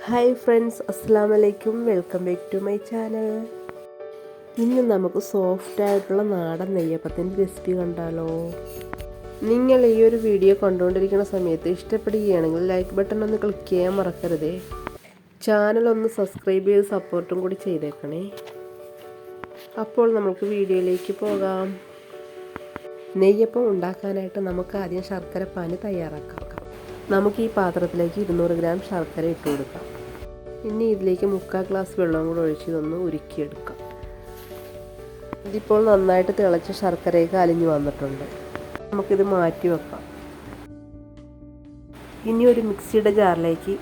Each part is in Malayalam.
ഹായ് ഫ്രണ്ട്സ്, അസ്സലാമു അലൈക്കും. Welcome back to my channel. ഇന്ന് നമുക്ക് സോഫ്റ്റായിട്ടുള്ള നാടൻ നെയ്യപ്പത്തിൻ്റെ റെസിപ്പി കണ്ടാലോ. നിങ്ങൾ ഈ ഒരു വീഡിയോ കണ്ടുകൊണ്ടിരിക്കുന്ന സമയത്ത് ഇഷ്ടപ്പെടുകയാണെങ്കിൽ ലൈക്ക് ബട്ടൺ ഒന്ന് ക്ലിക്ക് ചെയ്യാൻ മറക്കരുതേ. ചാനൽ ഒന്ന് സബ്സ്ക്രൈബ് ചെയ്ത് സപ്പോർട്ടും കൂടി ചെയ്തേക്കണേ. അപ്പോൾ നമുക്ക് വീഡിയോയിലേക്ക് പോകാം. നെയ്യപ്പം ഉണ്ടാക്കാനായിട്ട് നമുക്ക് ആദ്യം ശർക്കര പാനി തയ്യാറാക്കാം. നമുക്ക് ഈ പാത്രത്തിലേക്ക് 200 ഗ്രാം ശർക്കര ഇട്ട് കൊടുക്കാം. ഇനി ഇതിലേക്ക് 3/4 ഗ്ലാസ് വെള്ളം കൂടെ ഒഴിച്ച് ഇതൊന്ന് ഉരുക്കിയെടുക്കാം. ഇതിപ്പോൾ നന്നായിട്ട് തിളച്ച് ശർക്കരയൊക്കെ അലിഞ്ഞു വന്നിട്ടുണ്ട്. നമുക്കിത് മാറ്റി വെക്കാം. ഇനി ഒരു മിക്സിയുടെ ജാറിലേക്ക്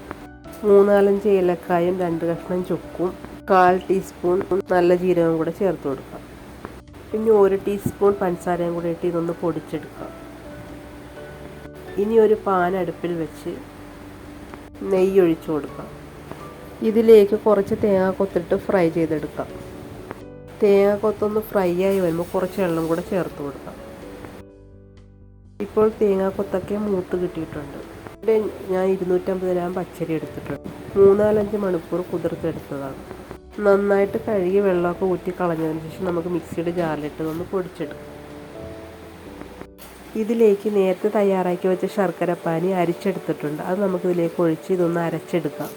3-4 ഏലക്കായും 2 കഷ്ണം ചുക്കും 1/4 ടീസ്പൂൺ നല്ല ജീരകം കൂടെ ചേർത്ത് കൊടുക്കാം. പിന്നെ 1 ടീസ്പൂൺ പഞ്ചസാരയും കൂടെ ഇട്ട് ഇതൊന്ന് പൊടിച്ചെടുക്കാം. ഇനി ഒരു പാൻ അടുപ്പിൽ വെച്ച് നെയ്യ് ഒഴിച്ചു കൊടുക്കാം. ഇതിലേക്ക് കുറച്ച് തേങ്ങാക്കൊത്തിട്ട് ഫ്രൈ ചെയ്തെടുക്കാം. തേങ്ങാക്കൊത്തൊന്ന് ഫ്രൈ ആയി വരുമ്പോൾ കുറച്ച് വെള്ളം കൂടെ ചേർത്ത് കൊടുക്കാം. ഇപ്പോൾ തേങ്ങാക്കൊത്തൊക്കെ മൂത്ത് കിട്ടിയിട്ടുണ്ട്. ഇവിടെ ഞാൻ 250 ഗ്രാം പച്ചരി എടുത്തിട്ടുണ്ട്. 3-4 മണിക്കൂർ കുതിർത്തെടുത്തതാണ്. നന്നായിട്ട് കഴുകി വെള്ളമൊക്കെ ഊറ്റി കളഞ്ഞതിന് ശേഷം നമുക്ക് മിക്സിയുടെ ജാറിലിട്ട് ഒന്ന് പൊടിച്ചെടുക്കാം. ഇതിലേക്ക് നേരത്തെ തയ്യാറാക്കി വെച്ച ശർക്കര പാനി അരിച്ചെടുത്തിട്ടുണ്ട്. അത് നമുക്കിതിലേക്ക് ഒഴിച്ച് ഇതൊന്ന് അരച്ചെടുക്കാം.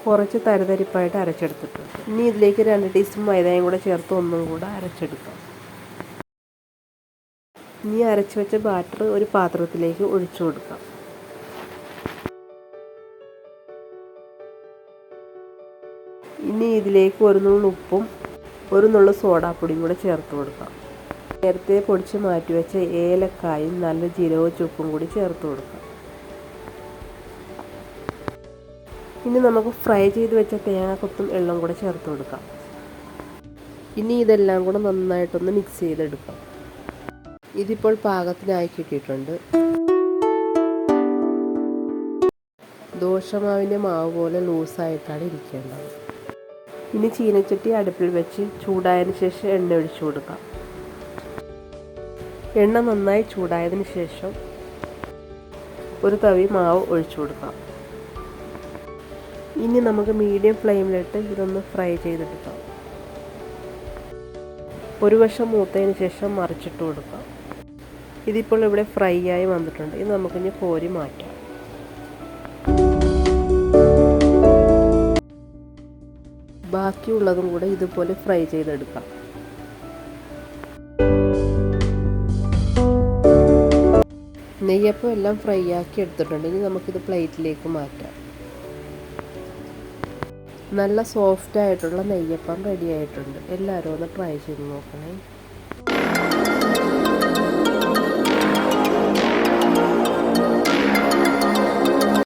കുറച്ച് തരിതരിപ്പായിട്ട് അരച്ചെടുത്തിട്ടുണ്ട്. ഇനി ഇതിലേക്ക് 2 ടീസ്പൂൺ മൈദയും കൂടെ ചേർത്ത് ഒന്നും കൂടെ അരച്ചെടുക്കാം. ഇനി അരച്ച് വെച്ച ബാറ്റർ ഒരു പാത്രത്തിലേക്ക് ഒഴിച്ചു കൊടുക്കാം. ഇനി ഇതിലേക്ക് 1 നുള്ളു ഉപ്പും 1 നുള്ളു സോഡാപ്പൊടിയും കൂടെ ചേർത്ത് കൊടുക്കാം. നേരത്തെ പൊടിച്ച് മാറ്റി വെച്ച ഏലക്കായും നല്ല ജീരകവും ചുക്കും കൂടി ചേർത്ത് കൊടുക്കാം. ഇനി നമുക്ക് ഫ്രൈ ചെയ്ത് വെച്ച തേങ്ങാക്കൊത്തും എള്ളും കൂടെ ചേർത്ത് കൊടുക്കാം. ഇനി ഇതെല്ലാം കൂടെ നന്നായിട്ടൊന്ന് മിക്സ് ചെയ്തെടുക്കാം. ഇതിപ്പോൾ പാകത്തിനായി കിട്ടിയിട്ടുണ്ട്. ദോശമാവിൻ്റെ മാവ് പോലെ ലൂസായിട്ടാണ് ഇരിക്കേണ്ടത്. ഇനി ചീനച്ചട്ടി അടുപ്പിൽ വെച്ച് ചൂടായതിന് ശേഷം എണ്ണ ഒഴിച്ചു കൊടുക്കാം. എണ്ണ നന്നായി ചൂടായതിന് ശേഷം ഒരു തവി മാവ് ഒഴിച്ചു കൊടുക്കാം. ഇനി നമുക്ക് മീഡിയം ഫ്ലെയിമിലിട്ട് ഇതൊന്ന് ഫ്രൈ ചെയ്തെടുക്കാം. ഒരു വശം മൂത്തതിന് ശേഷം മറിച്ചിട്ട് കൊടുക്കാം. ഇതിപ്പോൾ ഇവിടെ ഫ്രൈ ആയി വന്നിട്ടുണ്ട്. ഇത് നമുക്കിനി കോരി മാറ്റാം. ബാക്കിയുള്ളതും കൂടെ ഇതുപോലെ ഫ്രൈ ചെയ്തെടുക്കാം. നെയ്യപ്പം എല്ലാം ഫ്രൈ ആക്കി എടുത്തിട്ടുണ്ട്. ഇനി നമുക്കിത് പ്ലേറ്റിലേക്ക് മാറ്റാം. നല്ല സോഫ്റ്റ് ആയിട്ടുള്ള നെയ്യപ്പം റെഡി ആയിട്ടുണ്ട്. എല്ലാവരും ഒന്ന് ട്രൈ ചെയ്ത് നോക്കണേ.